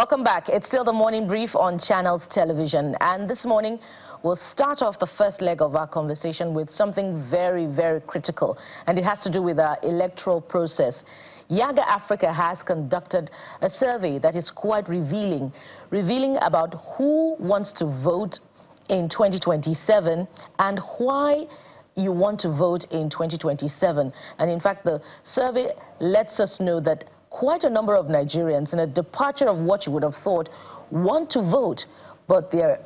Welcome back. It's still the morning brief on Channels Television. And this morning, we'll start off the first leg of our conversation with something very, very critical. And it has to do with our electoral process. Yiaga Africa has conducted a survey that is quite revealing about who wants to vote in 2027 and why you want to vote in 2027. And in fact, the survey lets us know that quite a number of Nigerians, in a departure of what you would have thought, want to vote, but they're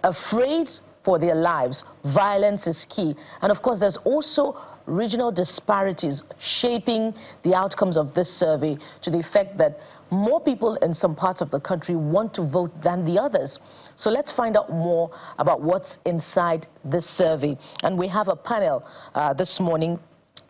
afraid for their lives. Violence is key. And of course, there's also regional disparities shaping the outcomes of this survey to the effect that more people in some parts of the country want to vote than the others. So let's find out more about what's inside this survey. And we have a panel this morning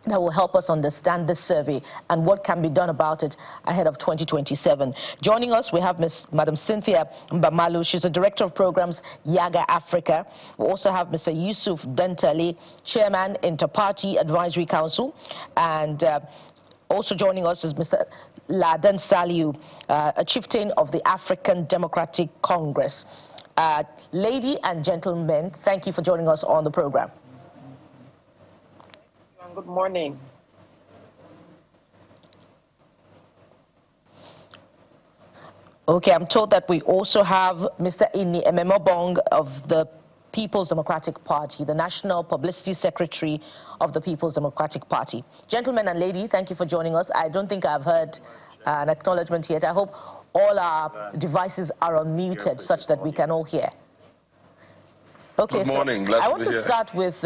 that will help us understand this survey and what can be done about it ahead of 2027. Joining us, we have Madam Cynthia Mbamalu. She's the Director of Programs, Yiaga Africa. We also have Mr. Yusuf Dantale, Chairman, Interparty Advisory Council. And also joining us is Mr. Ladan Saliu, a chieftain of the African Democratic Congress. Ladies and gentlemen, thank you for joining us on the program. Good morning. Okay, I'm told that we also have Mr. Ini Ememobong of the People's Democratic Party, the National Publicity Secretary of the People's Democratic Party. Gentlemen and lady, thank you for joining us. I don't think I've heard an acknowledgement yet. I hope all our devices are unmuted such that we can all hear. Okay, good morning. So I want to start with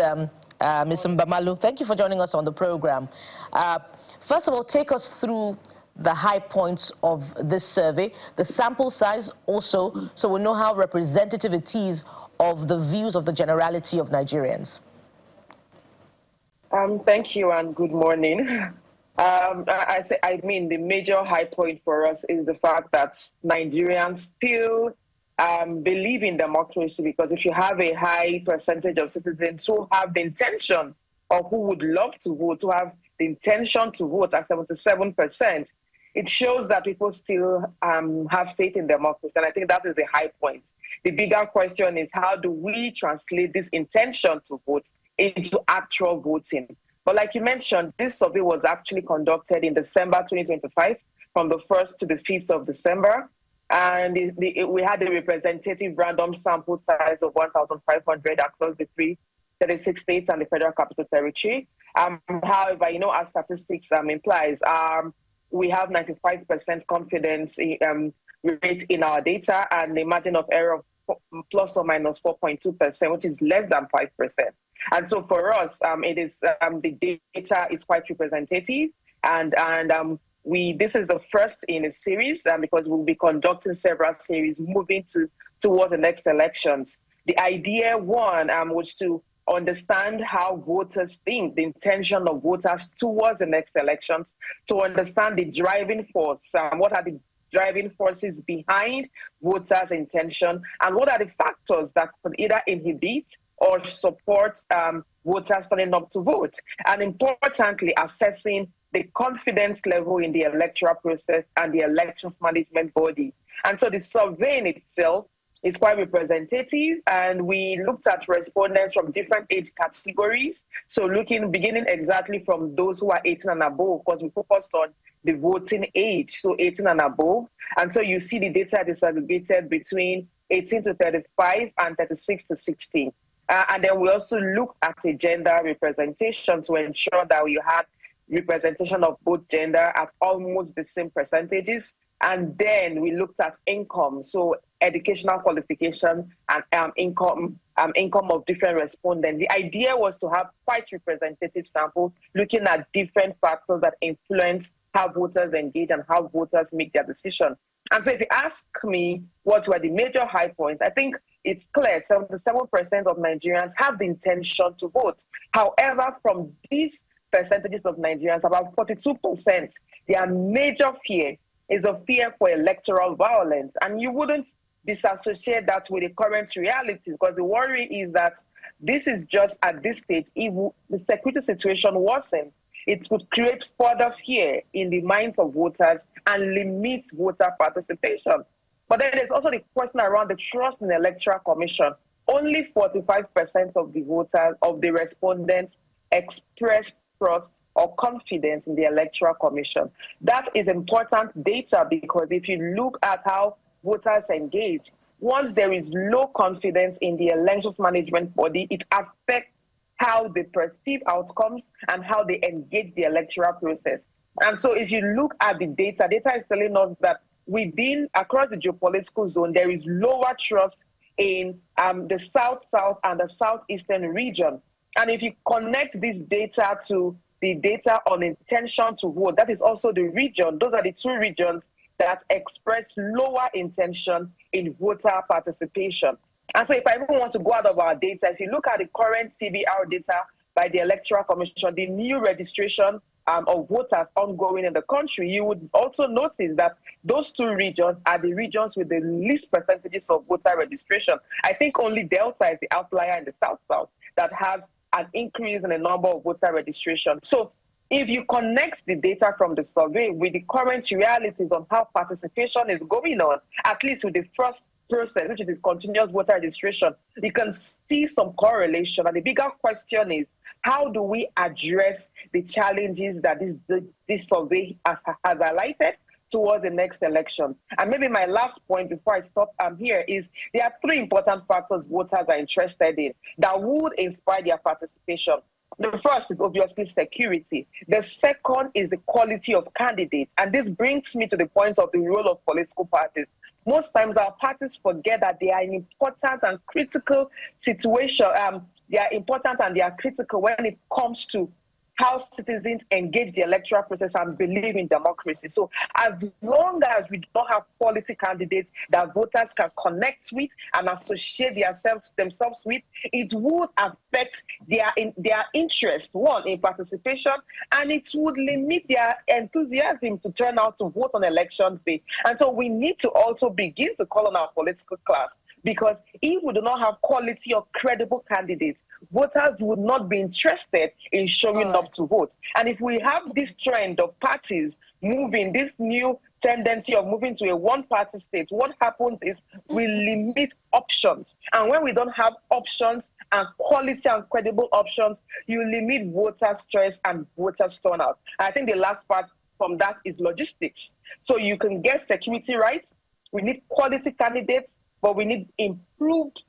Ms. Mbamalu. Thank you for joining us on the program. First of all, take us through the high points of this survey, the sample size also, so we know how representative it is of the views of the generality of Nigerians. Thank you and good morning. I mean, the major high point for us is the fact that Nigerians still believe in democracy, because if you have a high percentage of citizens who have the intention or who would love to vote, who have the intention to vote at 77%, it shows that people still have faith in democracy. And I think that is the high point. The bigger question is, how do we translate this intention to vote into actual voting? But like you mentioned, this survey was actually conducted in December 2025, from the 1st to the 5th of December. And we had a representative random sample size of 1,500 across the 36 states and the Federal Capital Territory. However, you know, as statistics implies, we have 95% confidence rate in our data and a margin of error of plus or minus 4.2%, which is less than 5%. And so for us, it is the data is quite representative, and this is the first in a series because we'll be conducting several series moving towards the next elections. The idea one was to understand how voters think, the intention of voters towards the next elections, to understand the driving force, what are the driving forces behind voters' intention, and what are the factors that could either inhibit or support voters turning up to vote, and importantly, assessing the confidence level in the electoral process and the elections management body. And so the survey in itself is quite representative, and we looked at respondents from different age categories. So beginning exactly from those who are 18 and above, because we focused on the voting age, so 18 and above. And so you see the data disaggregated between 18 to 35 and 36 to 60. And then we also looked at a gender representation to ensure that we had representation of both gender at almost the same percentages. And then we looked at income, so educational qualification and income of different respondents. The idea was to have quite representative samples, looking at different factors that influence how voters engage and how voters make their decision. And so if you ask me what were the major high points, I think it's clear 77% of Nigerians have the intention to vote. However, from these percentages of Nigerians, about 42%, their major fear is a fear for electoral violence. And you wouldn't disassociate that with the current reality, because the worry is that this is just at this stage, if the security situation worsens, it would create further fear in the minds of voters and limit voter participation. But then there's also the question around the trust in the Electoral Commission. Only 45% of the voters, of the respondents, expressed trust or confidence in the Electoral Commission. That is important data because if you look at how voters engage, once there is low confidence in the elections management body, it affects how they perceive outcomes and how they engage the electoral process. And so if you look at the data is telling us that across the geopolitical zone, there is lower trust in the South-South and the Southeastern region. And if you connect this data to the data on intention to vote, that is also the region. Those are the two regions that express lower intention in voter participation. And so if I even want to go out of our data, if you look at the current CBR data by the Electoral Commission, the new registration of voters ongoing in the country, you would also notice that those two regions are the regions with the least percentages of voter registration. I think only Delta is the outlier in the South-South that has an increase in the number of voter registration. So if you connect the data from the survey with the current realities on how participation is going on, at least with the first process, which is the continuous voter registration, you can see some correlation. And the bigger question is, how do we address the challenges that this survey has highlighted towards the next election? And maybe my last point before I stop here is there are three important factors voters are interested in that would inspire their participation. The first is obviously security. The second is the quality of candidates. And this brings me to the point of the role of political parties. Most times our parties forget that they are an important and critical situation. They are important and they are critical when it comes to how citizens engage the electoral process and believe in democracy. So as long as we don't have quality candidates that voters can connect with and associate themselves with, it would affect their interest, one, in participation, and it would limit their enthusiasm to turn out to vote on election day. And so we need to also begin to call on our political class, because if we do not have quality or credible candidates, voters would not be interested in showing up to vote. And if we have this trend of parties moving, this new tendency of moving to a one-party state, what happens is we limit options. And when we don't have options and quality and credible options, you limit voters' choice and voters' turnout. I think the last part from that is logistics. So you can get security right. We need quality candidates, but we need improved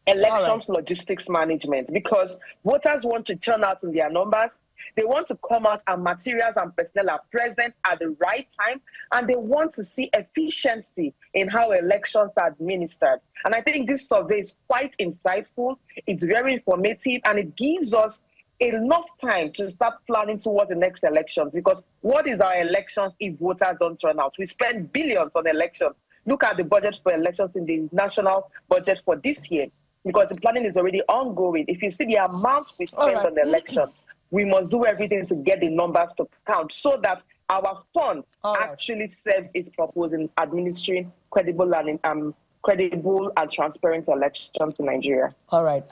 elections logistics management, because voters want to turn out in their numbers. They want to come out and materials and personnel are present at the right time, and they want to see efficiency in how elections are administered. And I think this survey is quite insightful, it's very informative, and it gives us enough time to start planning towards the next elections. Because what is our elections if voters don't turn out? We spend billions on elections. Look at the budget for elections in the national budget for this year, because the planning is already ongoing. If you see the amount we spend on the elections, we must do everything to get the numbers to count so that our fund actually serves its purpose in administering credible and transparent elections in Nigeria. All right.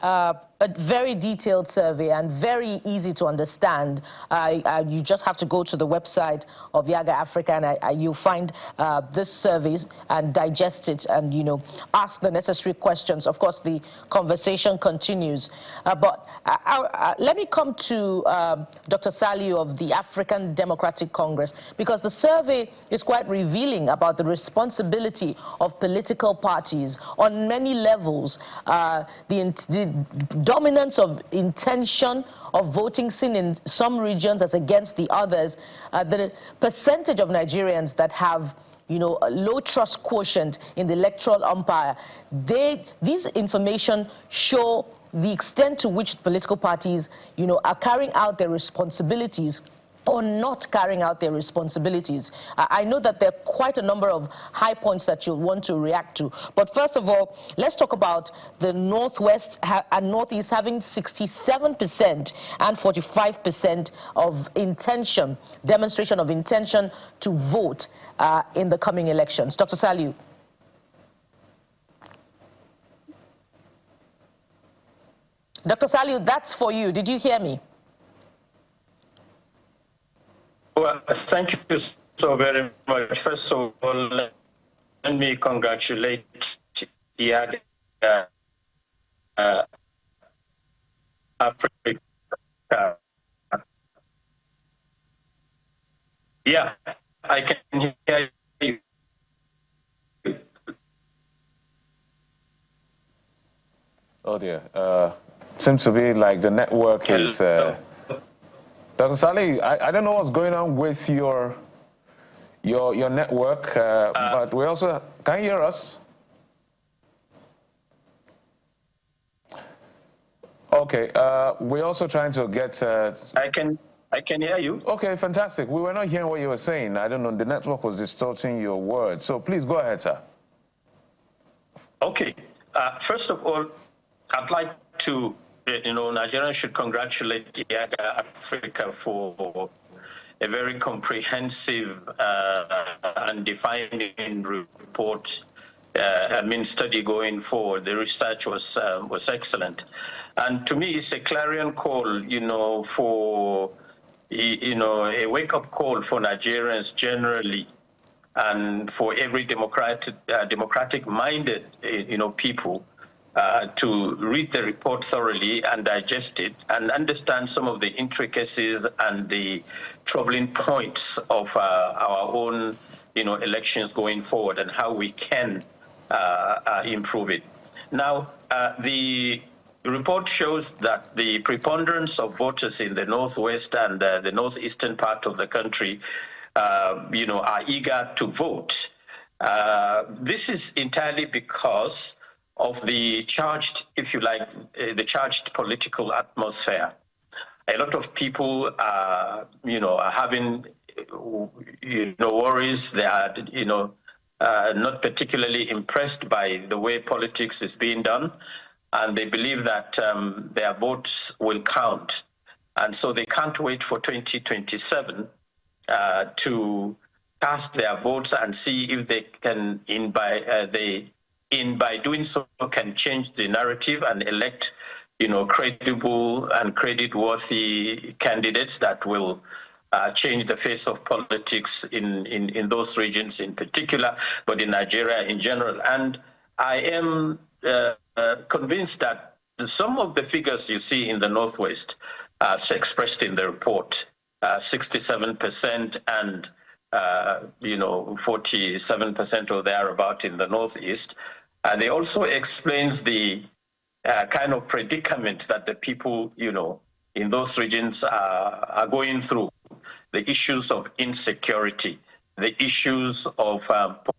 A very detailed survey and very easy to understand. You just have to go to the website of Yiaga Africa and you'll find this survey and digest it and, ask the necessary questions. Of course, the conversation continues. But let me come to Dr. Saliu of the African Democratic Congress, because the survey is quite revealing about the responsibility of political parties on many levels. The dominance of intention of voting seen in some regions as against the others, the percentage of Nigerians that have a low trust quotient in the electoral umpire, these information show the extent to which political parties are carrying out their responsibilities or not carrying out their responsibilities. I know that there are quite a number of high points that you'll want to react to. But first of all, let's talk about the Northwest and Northeast having 67% and 45% of intention, demonstration of intention to vote in the coming elections. Dr. Saliu. Dr. Saliu, that's for you. Did you hear me? Well, thank you so very much. First of all, let let me congratulate Yiaga, Africa. Yeah, I can hear you. Oh dear. Seems to be like the network is. Dr. Saleh, I don't know what's going on with your network, but we also can you hear us? Okay. We're also trying to get. I can hear you. Okay, fantastic. We were not hearing what you were saying. I don't know. The network was distorting your words. So please go ahead, sir. Okay. First of all, I'd like to, Nigerians should congratulate Yiaga Africa for a very comprehensive and defining report. Study going forward. The research was excellent, and to me, it's a clarion call, for a wake-up call for Nigerians generally, and for every democratic-minded, people. To read the report thoroughly and digest it and understand some of the intricacies and the troubling points of our own, elections going forward and how we can improve it. Now, the report shows that the preponderance of voters in the northwest and the northeastern part of the country, are eager to vote. This is entirely because of the charged, if you like, the charged political atmosphere. A lot of people are, are having, worries. They are, not particularly impressed by the way politics is being done, and they believe that their votes will count, and so they can't wait for 2027 to cast their votes and see if they can, by doing so, can change the narrative and elect, credible and credit-worthy candidates that will change the face of politics in those regions in particular, but in Nigeria in general. And I am convinced that some of the figures you see in the Northwest, as expressed in the report, 67% and 47% or thereabout in the Northeast. And it also explains the kind of predicament that the people, in those regions are going through. The issues of insecurity, the issues of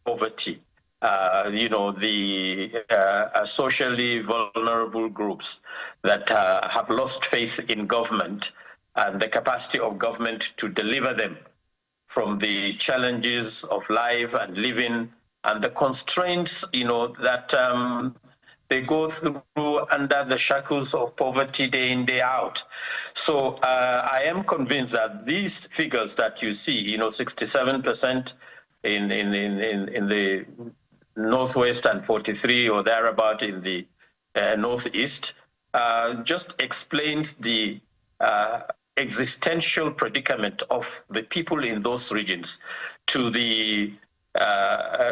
poverty, the socially vulnerable groups that have lost faith in government and the capacity of government to deliver them from the challenges of life and living and the constraints, that they go through under the shackles of poverty day in, day out. So I am convinced that these figures that you see, 67% in the Northwest and 43 or thereabout in the Northeast, just explains the existential predicament of the people in those regions to the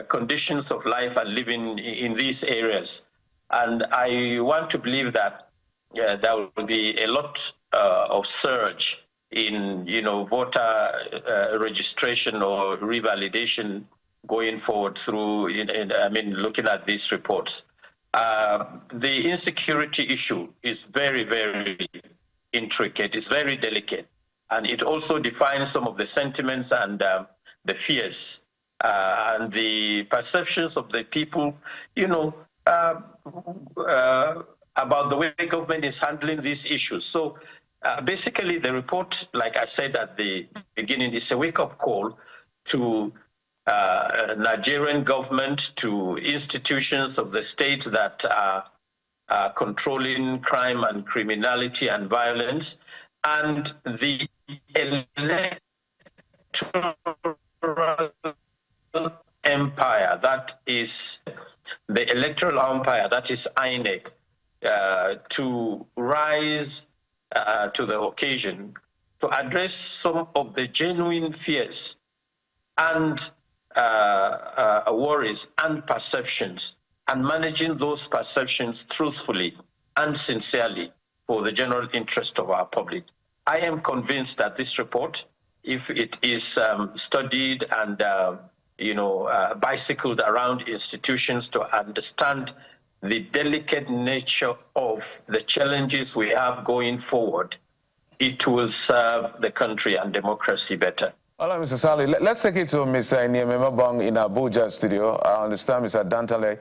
conditions of life and living in these areas. And I want to believe that there will be a lot of surge in, voter registration or revalidation going forward through, looking at these reports. The insecurity issue is very, very intricate. It's very delicate. And it also defines some of the sentiments and the fears and the perceptions of the people, about the way government is handling these issues. So basically the report, like I said at the beginning, is a wake-up call to Nigerian government, to institutions of the state that are controlling crime and criminality and violence, and the electoral empire, that is the electoral umpire, that is INEC, to rise to the occasion to address some of the genuine fears and worries and perceptions, and managing those perceptions truthfully and sincerely for the general interest of our public. I am convinced that this report, if it is studied and bicycled around institutions to understand the delicate nature of the challenges we have going forward, it will serve the country and democracy better. All right, Mr. Sali, let's take it to Mr. Niememabong in Abuja studio. I understand Mr. Dantale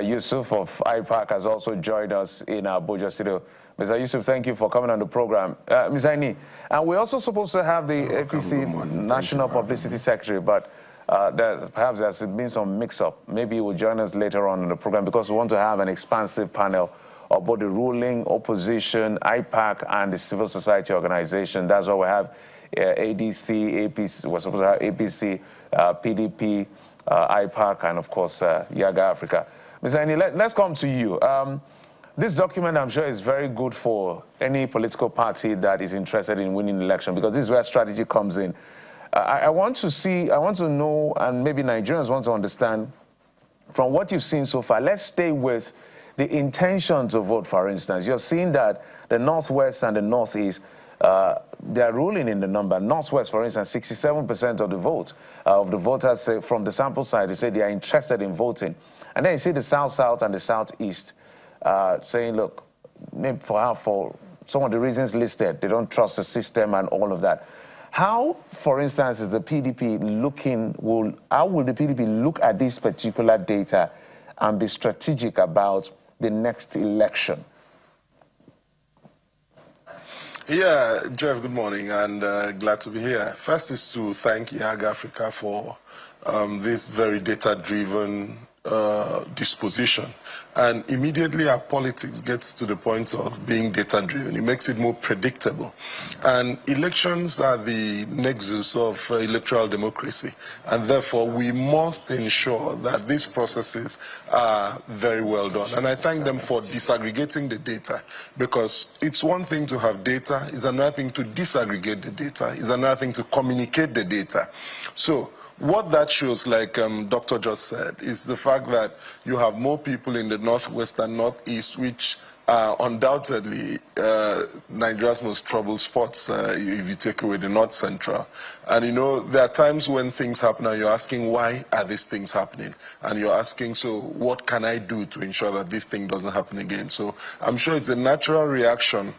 Yusuf of IPAC has also joined us in Abuja studio. Mr. Yusuf, thank you for coming on the program. Ms. Aini, and we're also supposed to have the APC National Publicity Secretary, but perhaps there's been some mix-up. Maybe he will join us later on in the program because we want to have an expansive panel of both the ruling, opposition, IPAC, and the civil society organization. That's why we have ADC, APC, we're supposed to have APC, PDP, IPAC, and of course, Yiaga Africa. Ms. Aini, let's come to you. This document, I'm sure, is very good for any political party that is interested in winning the election, because this is where strategy comes in. I want to know, and maybe Nigerians want to understand, from what you've seen so far, let's stay with the intention to vote, for instance. You're seeing that the Northwest and the Northeast, they're ruling in the number. Northwest, for instance, 67% of the vote, of the voters say, from the sample side, they say they are interested in voting. And then you see the South-South and the Southeast saying, look, for some of the reasons listed, they don't trust the system and all of that. How, for instance, is the PDP looking, how will the PDP look at this particular data and be strategic about the next election? Yeah, Jeff, good morning, and glad to be here. First is to thank Yiaga Africa for this very data-driven disposition. And immediately our politics gets to the point of being data-driven. It makes it more predictable. And elections are the nexus of electoral democracy. And therefore, we must ensure that these processes are very well done. And I thank them for disaggregating the data, because it's one thing to have data, it's another thing to disaggregate the data, it's another thing to communicate the data. So, what that shows, like Doctor just said, is the fact that you have more people in the Northwest and Northeast, which are undoubtedly Nigeria's most troubled spots if you take away the North Central. And you know, there are times when things happen and you're asking, why are these things happening? And you're asking, so what can I do to ensure that this thing doesn't happen again? So I'm sure it's a natural reaction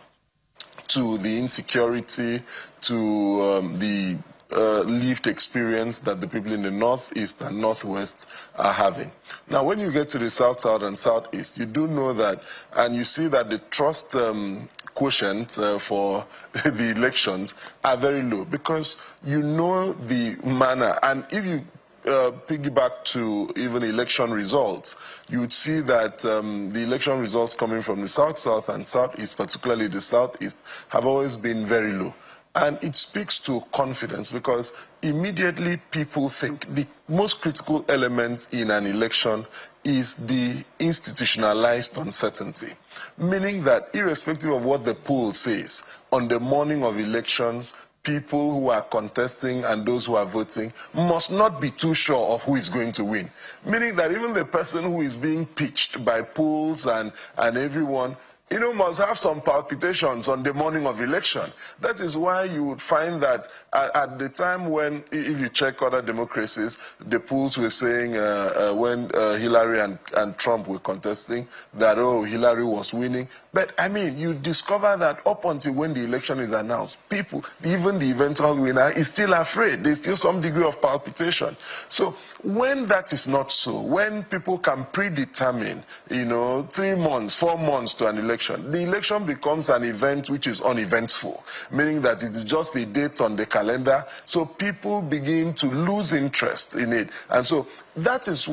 to the insecurity, to the lived experience that the people in the Northeast and Northwest are having. Now, when you get to the South-South and Southeast, you do know that, and you see that the trust quotient for the elections are very low, because you know the manner. And if you piggyback to even election results, you would see that the election results coming from the South-South and Southeast, particularly the Southeast, have always been very low. And it speaks to confidence, because immediately people think the most critical element in an election is the institutionalized uncertainty, meaning that irrespective of what the poll says, on the morning of elections, people who are contesting and those who are voting must not be too sure of who is going to win, meaning that even the person who is being pitched by polls and everyone, you know, must have some palpitations on the morning of election. That is why you would find that at the time when, if you check other democracies, the polls were saying when Hillary and Trump were contesting that, oh, Hillary was winning. But, I mean, you discover that up until when the election is announced, people, even the eventual winner, is still afraid. There's still some degree of palpitation. So when that is not so, when people can predetermine, you know, 3 months, 4 months to an election, the election becomes an event which is uneventful, meaning that it is just a date on the calendar. So people begin to lose interest in it. And so that is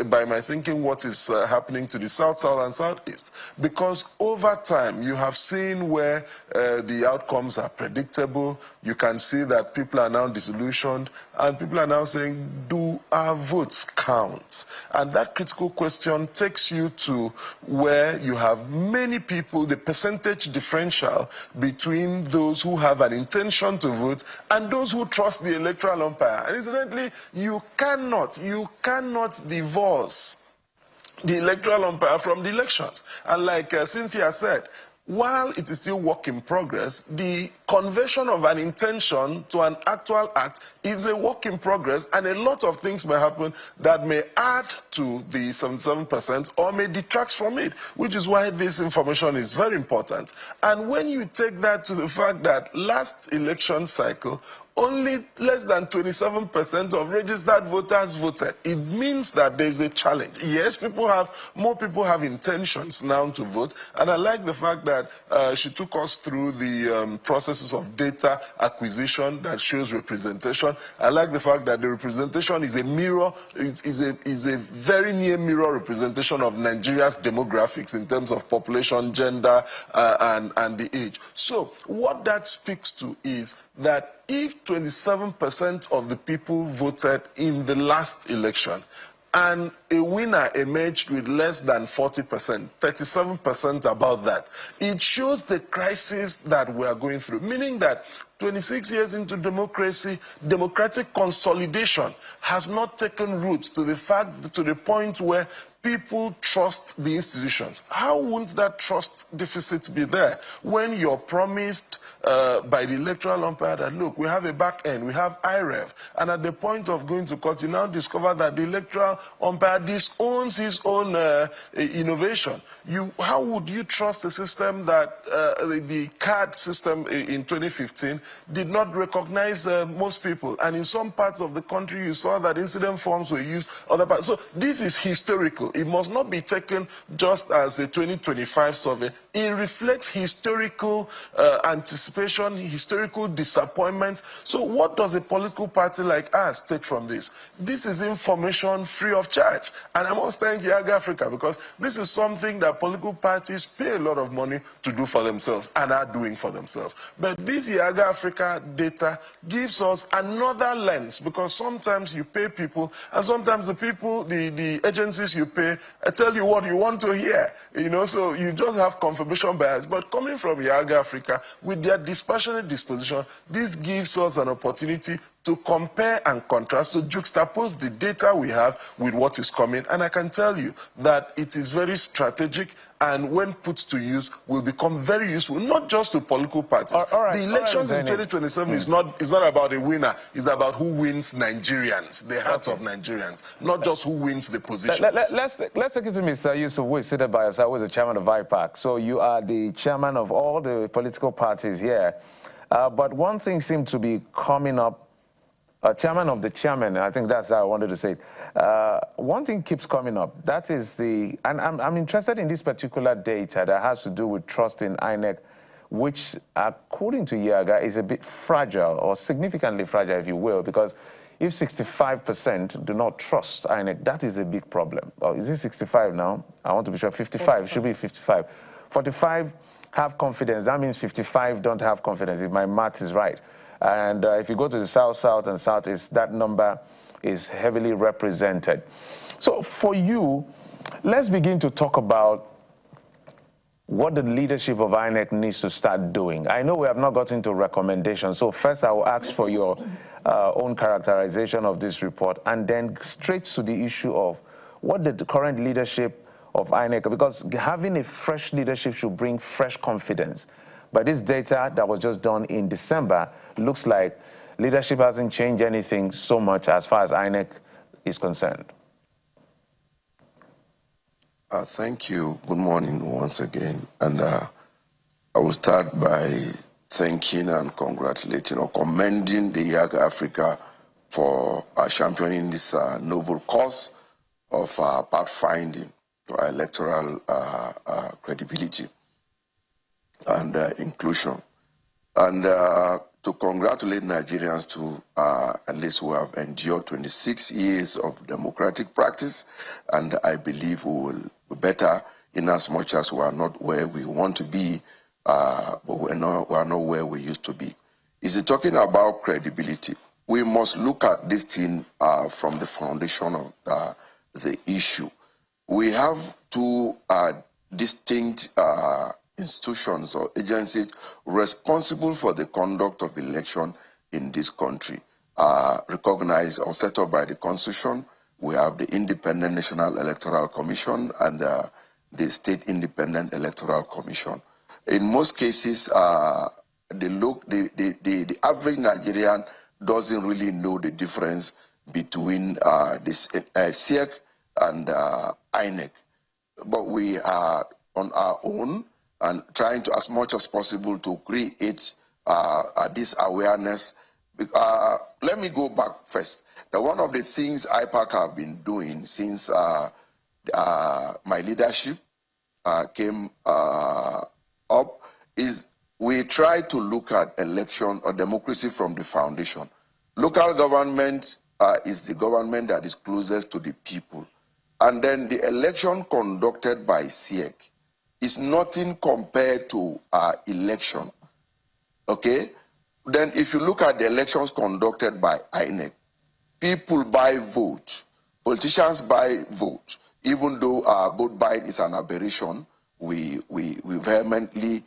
by my thinking, what is happening to the South, South, and Southeast. Because over time, you have seen where the outcomes are predictable. You can see that people are now disillusioned, and people are now saying, do our votes count? And that critical question takes you to where you have many people, the percentage differential between those who have an intention to vote and those who trust the electoral umpire. And incidentally, you cannot divorce the electoral umpire from the elections. And like Cynthia said, while it is still work in progress, the conversion of an intention to an actual act is a work in progress, and a lot of things may happen that may add to the 77% or may detract from it, which is why this information is very important. And when you take that to the fact that last election cycle, only less than 27% of registered voters voted, it means that there's a challenge. Yes, more people have intentions now to vote, and I like the fact that she took us through the processes of data acquisition that shows representation. I like the fact that the representation is a mirror, is a very near mirror representation of Nigeria's demographics in terms of population, gender, and the age. So what that speaks to is that if 27% of the people voted in the last election and a winner emerged with less than 40%, 37% about that, it shows the crisis that we are going through, meaning that 26 years into democracy, democratic consolidation has not taken root to the point where people trust the institutions. How won't that trust deficit be there when you're promised by the electoral umpire that, look, we have a back end, we have IREV, and at the point of going to court, you now discover that the electoral umpire disowns his own innovation. How would you trust a system that the card system in 2015 did not recognize most people, and in some parts of the country you saw that incident forms were used, other parts. So this is historical. It must not be taken just as a 2025 survey. It reflects historical anticipation, historical disappointments. So what does a political party like us take from this? This is information free of charge. And I must thank Yiaga Africa, because this is something that political parties pay a lot of money to do for themselves and are doing for themselves. But this Yiaga Africa data gives us another lens, because sometimes you pay people, and sometimes the agencies you pay tell you what you want to hear, so you just have confirmation bias. But coming from Yiaga Africa, with their dispassionate disposition, this gives us an opportunity to compare and contrast, to juxtapose the data we have with what is coming. And I can tell you that it is very strategic, and when put to use, will become very useful, not just to political parties. The elections in 2027 is not about a winner, it's about who wins Nigerians, the hearts of Nigerians, not just who wins the positions. Let's take it to Mr. Yusuf, who is seated by us, who is the chairman of IPAC. So you are the chairman of all the political parties here. But one thing seemed to be coming up, chairman of the chairman, I think that's how I wanted to say it. One thing keeps coming up, that is and I'm interested in this particular data that has to do with trust in INEC, which according to Yiaga is a bit fragile, or significantly fragile if you will, because if 65% do not trust INEC, that is a big problem. Oh, is it 65 now? I want to be sure, 55, it should be 55. 45 have confidence, that means 55 don't have confidence, if my math is right. And if you go to the South, South, and Southeast, that number is heavily represented. So for you, let's begin to talk about what the leadership of INEC needs to start doing. I know we have not gotten to recommendations, so first I will ask for your own characterization of this report, and then straight to the issue of what the current leadership of INEC, because having a fresh leadership should bring fresh confidence. But this data that was just done in December looks like leadership hasn't changed anything so much as far as INEC is concerned. Thank you. Good morning once again. And I will start by thanking and congratulating or commending the Yiaga Africa for championing this noble cause of pathfinding to our electoral credibility and inclusion. And to congratulate Nigerians to at least who have endured 26 years of democratic practice, and I believe we will be better in as much as we are not where we want to be, but we are not where we used to be. Is it talking about credibility? We must look at this thing from the foundation of the issue. We have two distinct institutions or agencies responsible for the conduct of election in this country, recognized or set up by the Constitution. We have the Independent National Electoral Commission and the State Independent Electoral Commission. In most cases, the average Nigerian doesn't really know the difference between this SIEC and INEC. But we are on our own and trying to, as much as possible, to create this awareness. Let me go back first. One of the things IPAC have been doing since my leadership came up is we try to look at election or democracy from the foundation. Local government is the government that is closest to the people. And then the election conducted by SIEC is nothing compared to election, okay? Then if you look at the elections conducted by INEC, people buy votes, politicians buy votes, even though vote buying is an aberration. We vehemently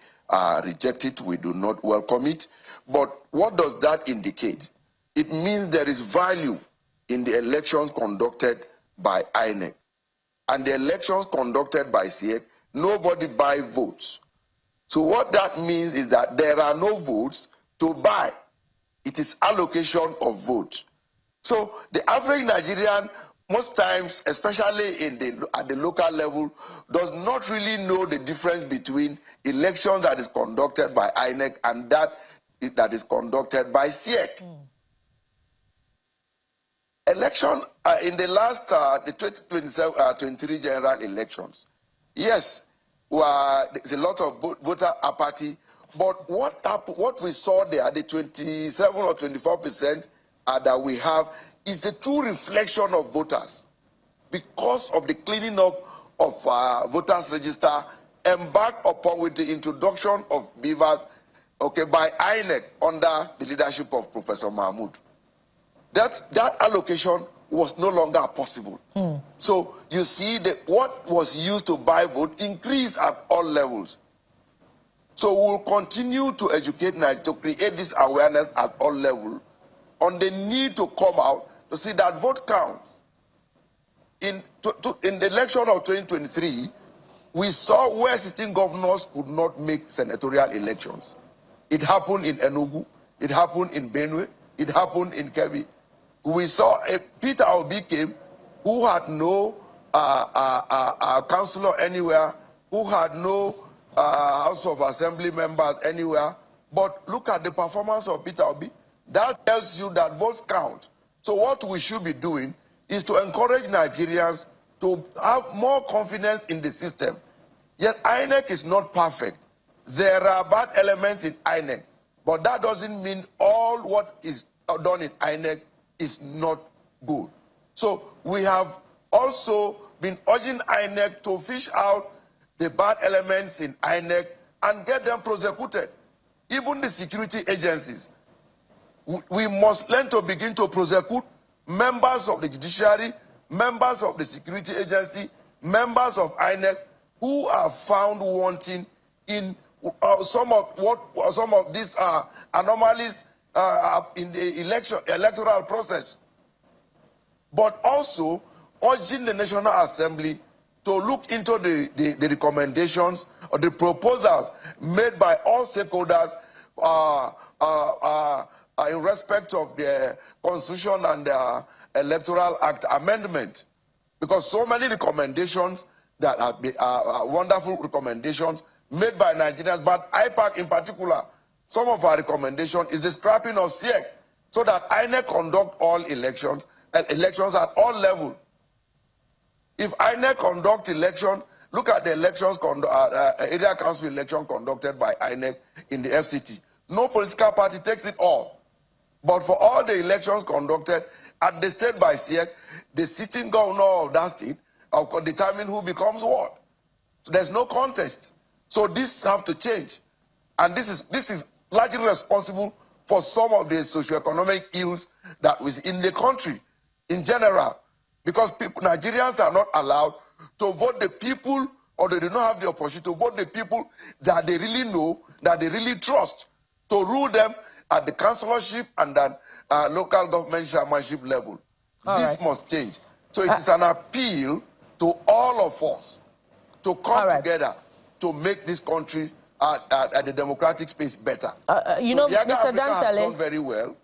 reject it, we do not welcome it. But what does that indicate? It means there is value in the elections conducted by INEC. And the elections conducted by SIEC, nobody buy votes. So what that means is that there are no votes to buy. It is allocation of votes. So the average Nigerian, most times, especially at the local level, does not really know the difference between elections that is conducted by INEC and that is conducted by SIEC. Election in the last the 2023 general elections, yes, there's a lot of voter apathy, but what we saw there, the 27 or 24% that we have, is a true reflection of voters because of the cleaning up of voters register embarked upon with the introduction of beavers, okay, by INEC under the leadership of Professor Mahmoud. That allocation was no longer possible. So you see that what was used to buy vote increased at all levels. So we'll continue to educate Nigeria, to create this awareness at all levels on the need to come out to see that vote counts. In the election of 2023, we saw where sitting governors could not make senatorial elections. It happened in Enugu, it happened in Benue, it happened in Kebbi. We saw Peter Obi came, who had no councillor anywhere, who had no House of Assembly members anywhere. But look at the performance of Peter Obi. That tells you that votes count. So what we should be doing is to encourage Nigerians to have more confidence in the system. Yet INEC is not perfect. There are bad elements in INEC, but that doesn't mean all what is done in INEC is not good. So we have also been urging INEC to fish out the bad elements in INEC and get them prosecuted. Even the security agencies, we must learn to begin to prosecute members of the judiciary, members of the security agency, members of INEC who are found wanting in some of these anomalies in the electoral process, but also urging the National Assembly to look into the recommendations or the proposals made by all stakeholders in respect of the Constitution and the Electoral Act amendment. Because so many recommendations that are wonderful recommendations made by Nigerians, but IPAC in particular, some of our recommendation is the scrapping of SIEC so that INEC conduct all elections and elections at all levels. If INEC conduct election, look at the elections, area council election conducted by INEC in the FCT. no political party takes it all. But for all the elections conducted at the state by SEC, the sitting governor of that state will determine who becomes what. So there's no contest. So this have to change. And this is largely responsible for some of the socioeconomic ills that was in the country in general. Because Nigerians are not allowed to vote the people, or they do not have the opportunity to vote the people that they really know, that they really trust, to rule them at the councillorship and then local government chairmanship level. This must change. So it is an appeal to all of us to come together to make this country at the democratic space better. You know, Yiaga Mr. Africa has done very well.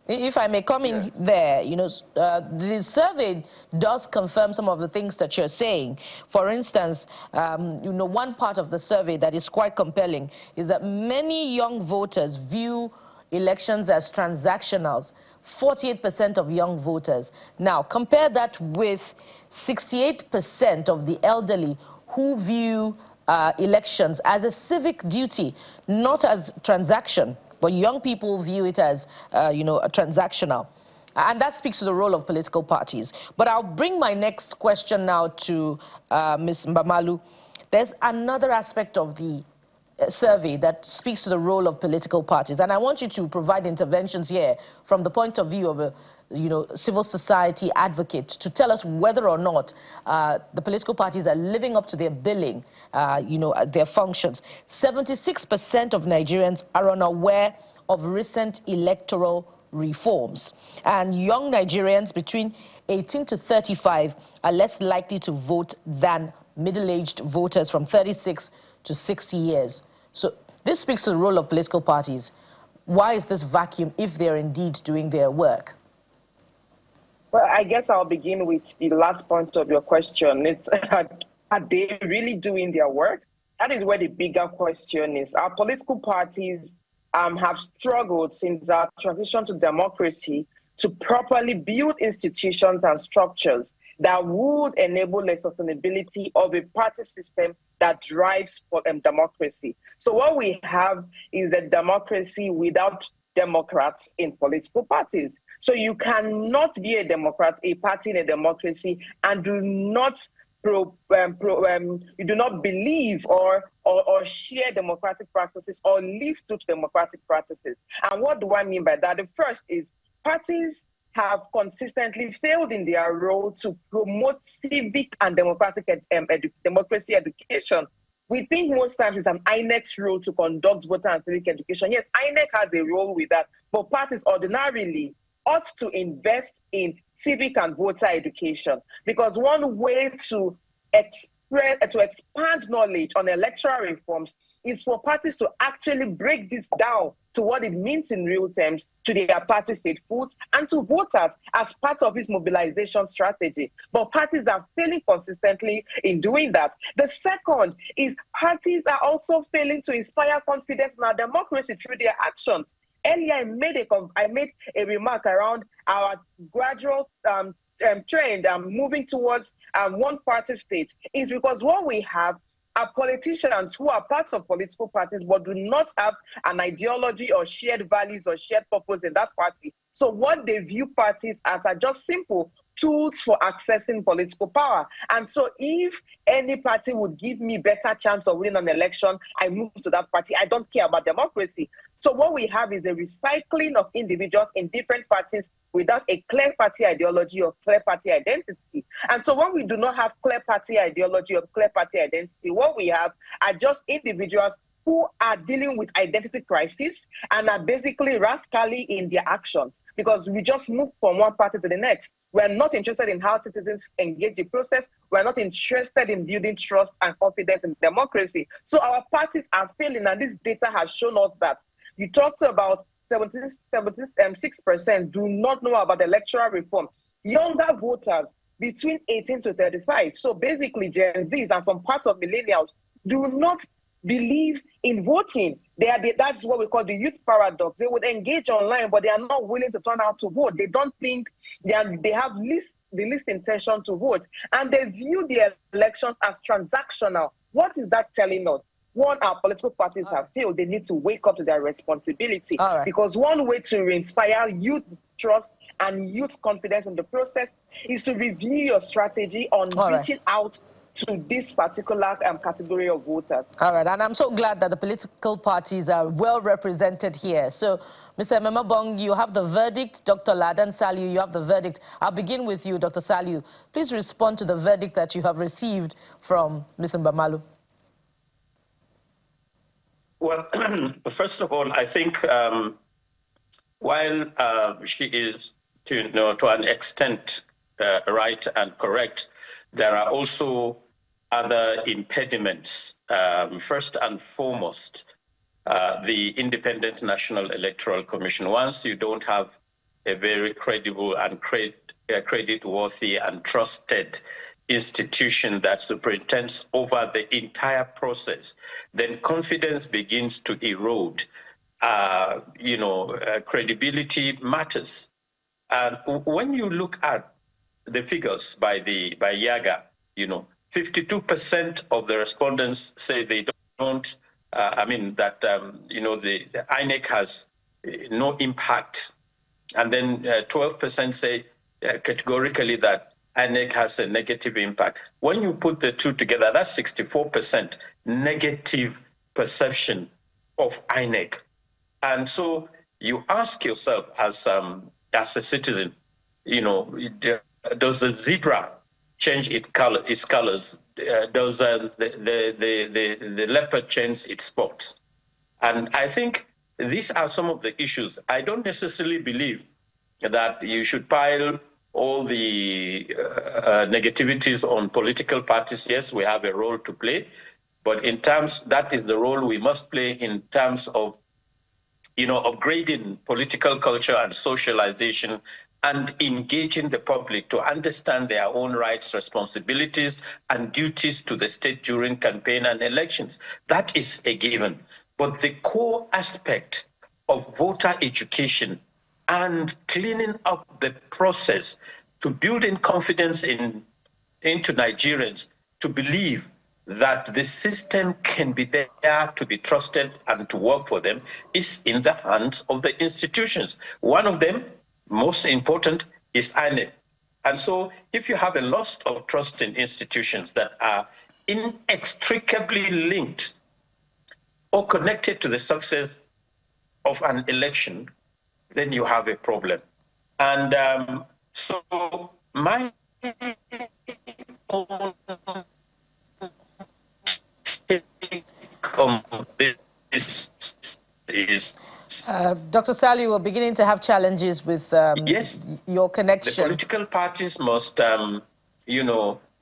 If I may come in there, you know, the survey does confirm some of the things that you're saying. For instance, you know, one part of the survey that is quite compelling is that many young voters view elections as transactionals. 48% of young voters. Now, compare that with 68% of the elderly who view elections as a civic duty, not as transaction. But young people view it as, you know, a transactional. And that speaks to the role of political parties. But I'll bring my next question now to Ms. Mbamalu. There's another aspect of the survey that speaks to the role of political parties. And I want you to provide interventions here from the point of view of a, you know, civil society advocate to tell us whether or not the political parties are living up to their billing, you know, their functions. 76% of Nigerians are unaware of recent electoral reforms. And young Nigerians between 18 to 35 are less likely to vote than middle-aged voters from 36 to 60 years. So this speaks to the role of political parties. Why is this vacuum if they're indeed doing their work? Well, I guess I'll begin with the last point of your question. It's, are they really doing their work? That is where the bigger question is. Our political parties have struggled since our transition to democracy to properly build institutions and structures that would enable the sustainability of a party system that drives democracy. So what we have is a democracy without Democrats in political parties. So you cannot be a Democrat, a party in a democracy, and do not you do not believe or share democratic practices or live through democratic practices. And what do I mean by that? The first is parties have consistently failed in their role to promote civic and democratic democracy education. We think most times it's an INEC's role to conduct voter and civic education. Yes, INEC has a role with that, but parties ordinarily ought to invest in civic and voter education, because one way to expand knowledge on electoral reforms is for parties to actually break this down to what it means in real terms to their party faithfuls and to voters as part of its mobilization strategy. But parties are failing consistently in doing that. The second is parties are also failing to inspire confidence in our democracy through their actions. Earlier, I made a remark around our gradual trend moving towards one-party state is because what we have are politicians who are parts of political parties but do not have an ideology or shared values or shared purpose in that party. So what they view parties as are just simple tools for accessing political power. And so if any party would give me better chance of winning an election, I move to that party. I don't care about democracy. So what we have is a recycling of individuals in different parties without a clear party ideology or clear party identity. And so when we do not have clear party ideology or clear party identity, what we have are just individuals who are dealing with identity crisis and are basically rascally in their actions, because we just move from one party to the next. We're not interested in how citizens engage the process. We're not interested in building trust and confidence in democracy. So our parties are failing, and this data has shown us that. You talked about 76% do not know about electoral reform. Younger voters between 18 to 35, so basically Gen Zs and some parts of millennials, do not believe in voting. That's what we call the youth paradox. They would engage online, but they are not willing to turn out to vote. They don't think they have the least intention to vote. And they view the elections as transactional. What is that telling us? one, our political parties have failed. They need to wake up to their responsibility. Because one way to inspire youth trust and youth confidence in the process is to review your strategy on reaching out to this particular category of voters. All right, and I'm so glad that the political parties are well represented here. So, Mr. Ememabong, you have the verdict. Dr. Ladan Saliu, you have the verdict. I'll begin with you, Dr. Saliu. Please respond to the verdict that you have received from Ms. Mbamalu. Well, first of all, I think while she is, to an extent, right and correct, there are also other impediments. First and foremost, the Independent National Electoral Commission. Once you don't have a very credible and credit-worthy and trusted institution that superintends over the entire process, then confidence begins to erode. Credibility matters. And when you look at the figures by Yiaga, 52% of the respondents say they don't. The INEC has no impact, and then 12% say categorically that INEC has a negative impact. When you put the two together, that's 64% negative perception of INEC. And so you ask yourself as a citizen, does the zebra change its colors? Does the leopard change its spots? And I think these are some of the issues. I don't necessarily believe that you should pile all the negativities on political parties. Yes, we have a role to play, but that is the role we must play in terms of upgrading political culture and socialization and engaging the public to understand their own rights, responsibilities, and duties to the state during campaign and elections. That is a given. But the core aspect of voter education and cleaning up the process to building confidence into Nigerians to believe that the system can be there to be trusted and to work for them is in the hands of the institutions. One of them, most important, is INEC. And so if you have a loss of trust in institutions that are inextricably linked or connected to the success of an election, then you have a problem. And so my own take on this is... Dr. Saliu, we're beginning to have challenges with yes, your connection. The political parties must,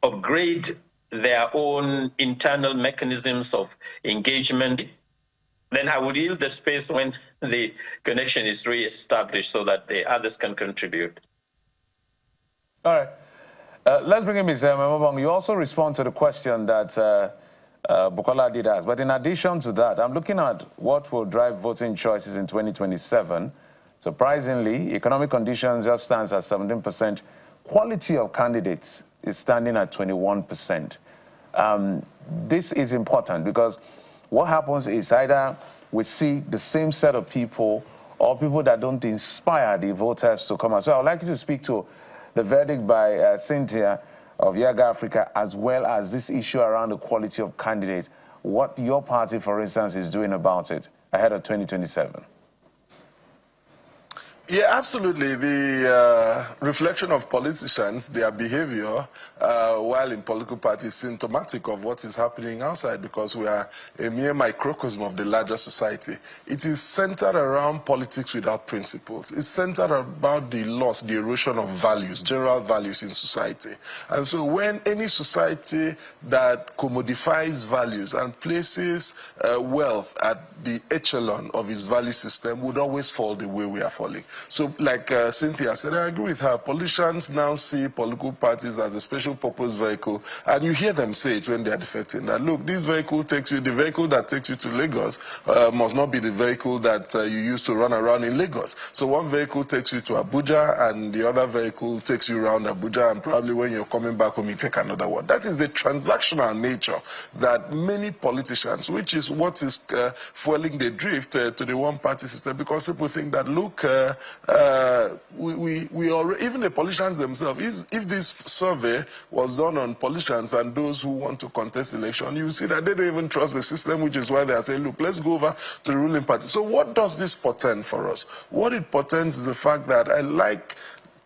upgrade their own internal mechanisms of engagement. Then I would yield the space when the connection is re-established so that the others can contribute. All right. Let's bring in Ms. Ememabong. You also respond to the question that Bukola did ask. But in addition to that, I'm looking at what will drive voting choices in 2027. Surprisingly, economic conditions just stands at 17%. Quality of candidates is standing at 21%. This is important because what happens is either we see the same set of people or people that don't inspire the voters to come out. So I would like you to speak to the verdict by Cynthia of Yiaga Africa, as well as this issue around the quality of candidates, what your party, for instance, is doing about it ahead of 2027. Yeah, absolutely. The reflection of politicians, their behavior, while in political parties, is symptomatic of what is happening outside, because we are a mere microcosm of the larger society. It is centered around politics without principles. It's centered about the loss, the erosion of values, general values in society. And so when any society that commodifies values and places wealth at the echelon of its value system would always fall the way we are falling. So like Cynthia said, I agree with her. Politicians now see political parties as a special purpose vehicle, and you hear them say it when they are defecting, that look, this vehicle takes you, the vehicle that takes you to Lagos must not be the vehicle that you use to run around in Lagos. So one vehicle takes you to Abuja, and the other vehicle takes you around Abuja, and probably when you're coming back home, you take another one. That is the transactional nature that many politicians, which is what is fueling the drift to the one-party system, because people think that, look, even the politicians themselves, if this survey was done on politicians and those who want to contest election, you see that they don't even trust the system, which is why they are saying, look, let's go over to the ruling party. So what does this portend for us? What it portends is the fact that I like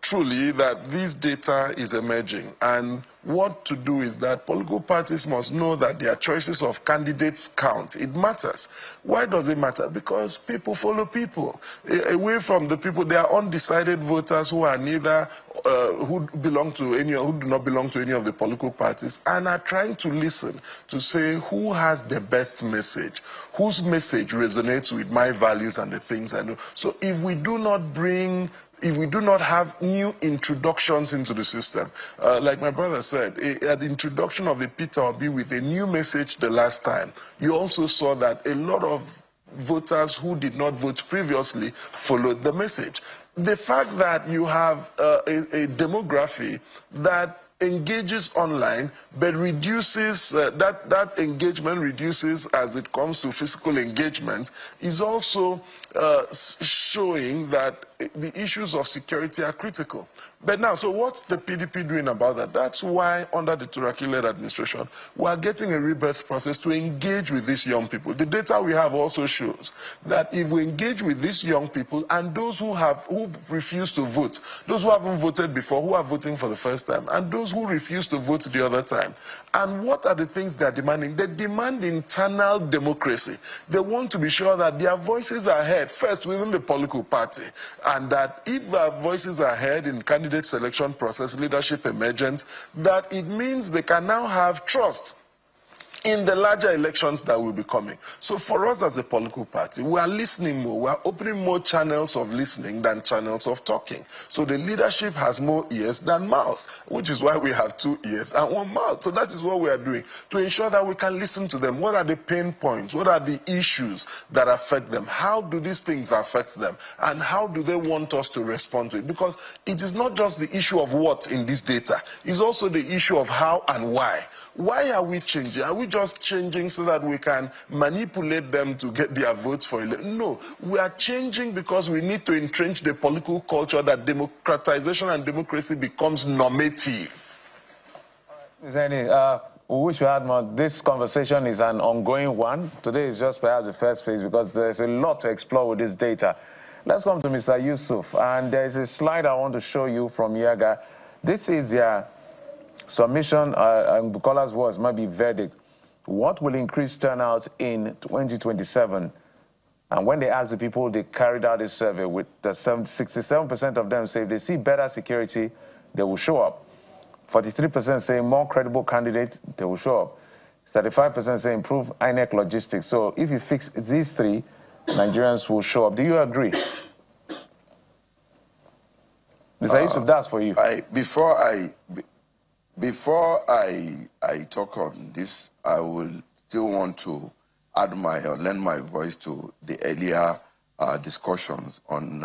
truly that this data is emerging, and what to do is that political parties must know that their choices of candidates count. It matters. Why does it matter? Because people follow people. Away from the people, there are undecided voters who are neither who belong to any or who do not belong to any of the political parties, and are trying to listen to say who has the best message, whose message resonates with my values and the things I know. So if we do not have new introductions into the system, like my brother said, at the introduction of a Peter Obi with a new message the last time, you also saw that a lot of voters who did not vote previously followed the message. The fact that you have a demography that engages online but reduces, that engagement reduces as it comes to physical engagement, is also showing that the issues of security are critical. But now, so what's the PDP doing about that? That's why under the Turaki-led administration, we are getting a rebirth process to engage with these young people. The data we have also shows that if we engage with these young people and those who refuse to vote, those who haven't voted before, who are voting for the first time, and those who refuse to vote the other time, and what are the things they're demanding? They demand internal democracy. They want to be sure that their voices are heard first within the political party, and that if their voices are heard in candidate selection process, leadership emergence, that it means they can now have trust in the larger elections that will be coming. So for us as a political party, we are listening more. We are opening more channels of listening than channels of talking. So the leadership has more ears than mouth, which is why we have 2 ears and 1 mouth. So that is what we are doing, to ensure that we can listen to them. What are the pain points? What are the issues that affect them? How do these things affect them? And how do they want us to respond to it? Because it is not just the issue of what in this data. It's also the issue of how and why. Why are we changing? Are we just changing so that we can manipulate them to get their votes for election? No, we are changing because we need to entrench the political culture that democratization and democracy becomes normative. Ms. Eni, we wish we had more. This conversation is an ongoing one. Today is just perhaps the first phase because there's a lot to explore with this data. Let's come to Mr. Yusuf, and there's a slide I want to show you from Yiaga. This is their submission, and Bukola's words might be verdict. What will increase turnout in 2027? And when they asked the people, they carried out a survey with the 67% of them say if they see better security, they will show up. 43% say more credible candidates, they will show up. 35% say improve INEC logistics. So if you fix these three, Nigerians will show up. Do you agree? Mr. Yusuf, that's for you. Before I talk on this, I will still want to add lend my voice to the earlier discussions on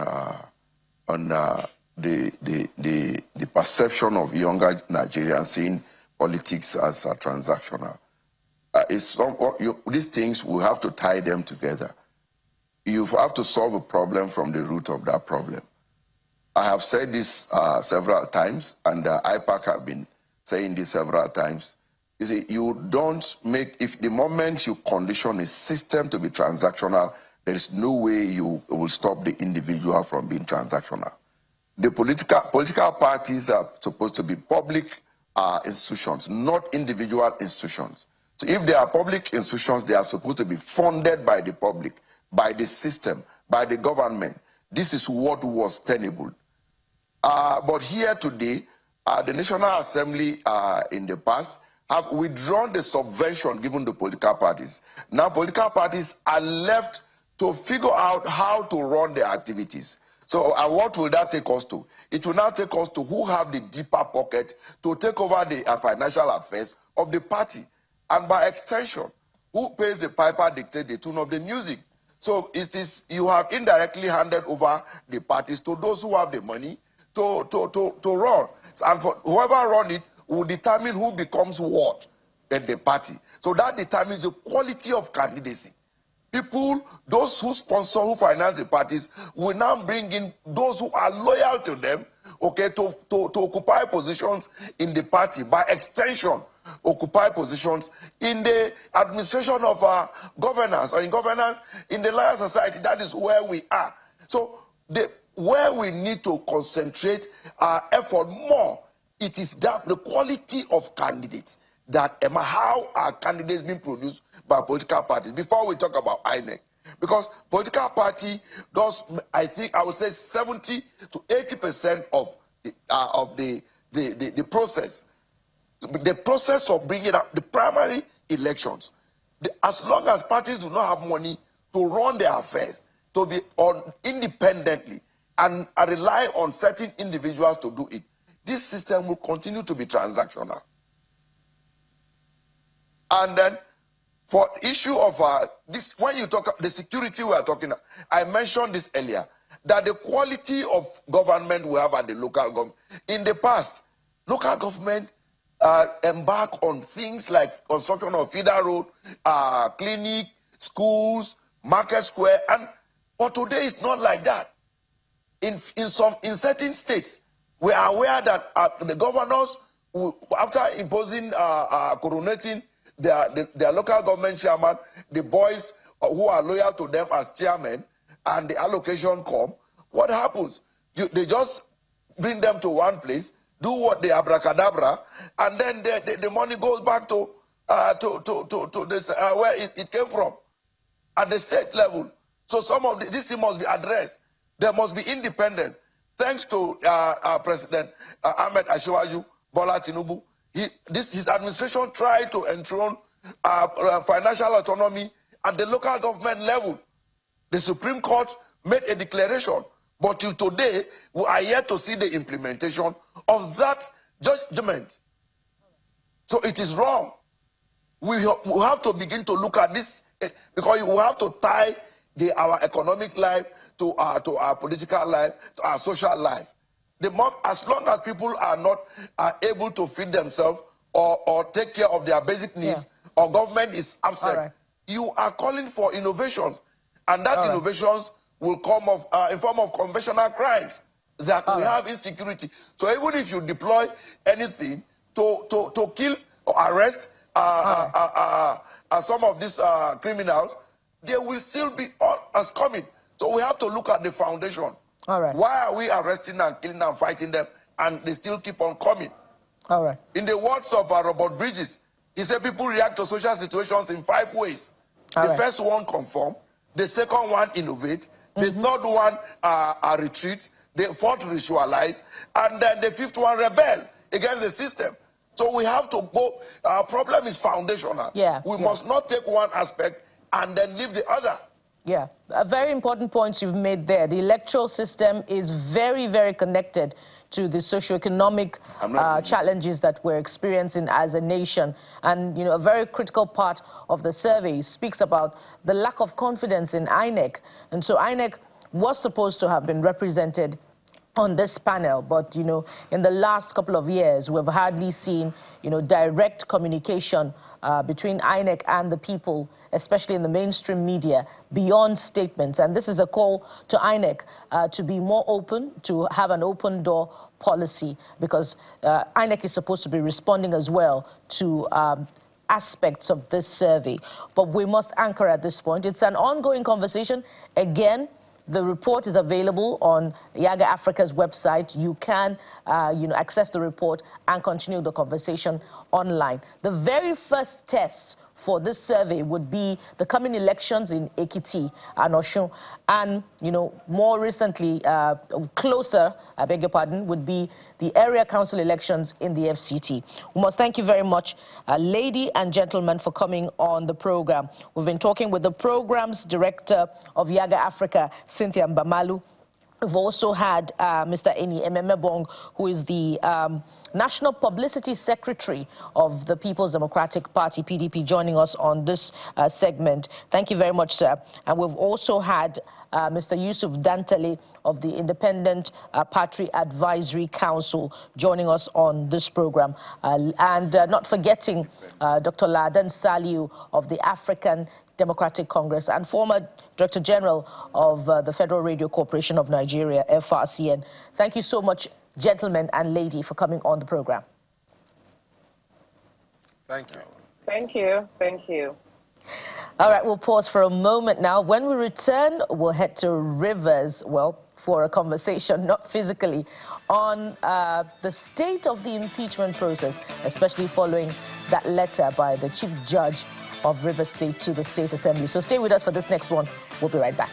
the perception of younger Nigerians seeing politics as transactional. These things, we have to tie them together. You have to solve a problem from the root of that problem. I have said this several times, and IPAC have been saying this several times. You see, you don't make, if the moment you condition a system to be transactional, there is no way you will stop the individual from being transactional. The political parties are supposed to be public institutions, not individual institutions. So if they are public institutions, they are supposed to be funded by the public, by the system, by the government. This is what was tenable. But here today, the National Assembly in the past have withdrawn the subvention given to political parties. Now political parties are left to figure out how to run their activities. So what will that take us to? It will now take us to who have the deeper pocket to take over the financial affairs of the party. And by extension, who pays the piper dictate the tune of the music. So it is, you have indirectly handed over the parties to those who have the money to run. And for whoever run it will determine who becomes what at the party. So that determines the quality of candidacy. People, those who sponsor, who finance the parties, will now bring in those who are loyal to them, okay, to occupy positions in the party. By extension, occupy positions in the administration of governance, or in governance in the loyal society. That is where we are. So where we need to concentrate our effort more, it is that the quality of candidates, that how are candidates being produced by political parties, before we talk about INEC. Because political party does, I think, I would say 70 to 80% of the process. The process of bringing up the primary elections. As long as parties do not have money to run their affairs, to be on independently, and rely on certain individuals to do it, this system will continue to be transactional. And then, for issue of this, when you talk the security we are talking about, I mentioned this earlier, that the quality of government we have at the local government. In the past, local government embark on things like construction of feeder road, clinic, schools, market square, but today it's not like that. In certain states, we are aware that the governors, after imposing, coronating their local government chairman, the boys who are loyal to them as chairman, and the allocation come, what happens? They just bring them to one place, do what they abracadabra, and then the money goes back to this, where it came from, at the state level. So some of this must be addressed. There must be independence. Thanks to President Ahmed Ashwaju Bola Tinubu, his administration tried to enthrone financial autonomy at the local government level. The Supreme Court made a declaration, but till today, we are yet to see the implementation of that judgment. So it is wrong. We have to begin to look at this, because we have to tie our economic life to our political life, to our social life. As long as people are not able to feed themselves or take care of their basic needs, or government is absent, you are calling for innovations. And that innovations will come in form of conventional crimes, that we have insecurity. So even if you deploy anything to kill or arrest some of these criminals, they will still be as coming. So we have to look at the foundation. Why are we arresting and killing and fighting them, and they still keep on coming? In the words of Robert Bridges, he said people react to social situations in 5 ways. The first one, conform. The second one, innovate. The third one, retreat. The fourth, ritualize. And then the fifth one, rebel against the system. So we have to go. Our problem is foundational. We must not take one aspect and then leave the other. Very important points you've made there. The electoral system is very, very connected to the socioeconomic challenges that we're experiencing as a nation. And, you know, a very critical part of the survey speaks about the lack of confidence in INEC. And so INEC was supposed to have been represented on this panel, but, you know, in the last couple of years, we've hardly seen, you know, direct communication between INEC and the people, especially in the mainstream media, beyond statements. And this is a call to INEC to be more open, to have an open door policy, because INEC is supposed to be responding as well to aspects of this survey. But we must anchor at this point. It's an ongoing conversation. Again, the report is available on Yiaga Africa's website. You can, you know, access the report and continue the conversation online. The very first test for this survey would be the coming elections in Ekiti and Osun. And, you know, more recently, closer, I beg your pardon, would be the area council elections in the FCT. We must thank you very much, lady and gentlemen, for coming on the program. We've been talking with the program's director of Yiaga Africa, Cynthia Mbamalu, We've also had Mr. Eni Ememebong, who is the National Publicity Secretary of the People's Democratic Party, PDP, joining us on this segment. Thank you very much, sir. And we've also had Mr. Yusuf Dantale of the Independent Party Advisory Council joining us on this program. And not forgetting Dr. Ladan Saliu of the African Democratic Congress and former Director General of the Federal Radio Corporation of Nigeria, FRCN. Thank you so much, gentlemen and lady, for coming on the program. Thank you. Thank you. Thank you. All right, we'll pause for a moment now. When we return, we'll head to Rivers, well, for a conversation, not physically, on the state of the impeachment process, especially following that letter by the Chief Judge of Rivers State to the State Assembly. So stay with us for this next one. We'll be right back.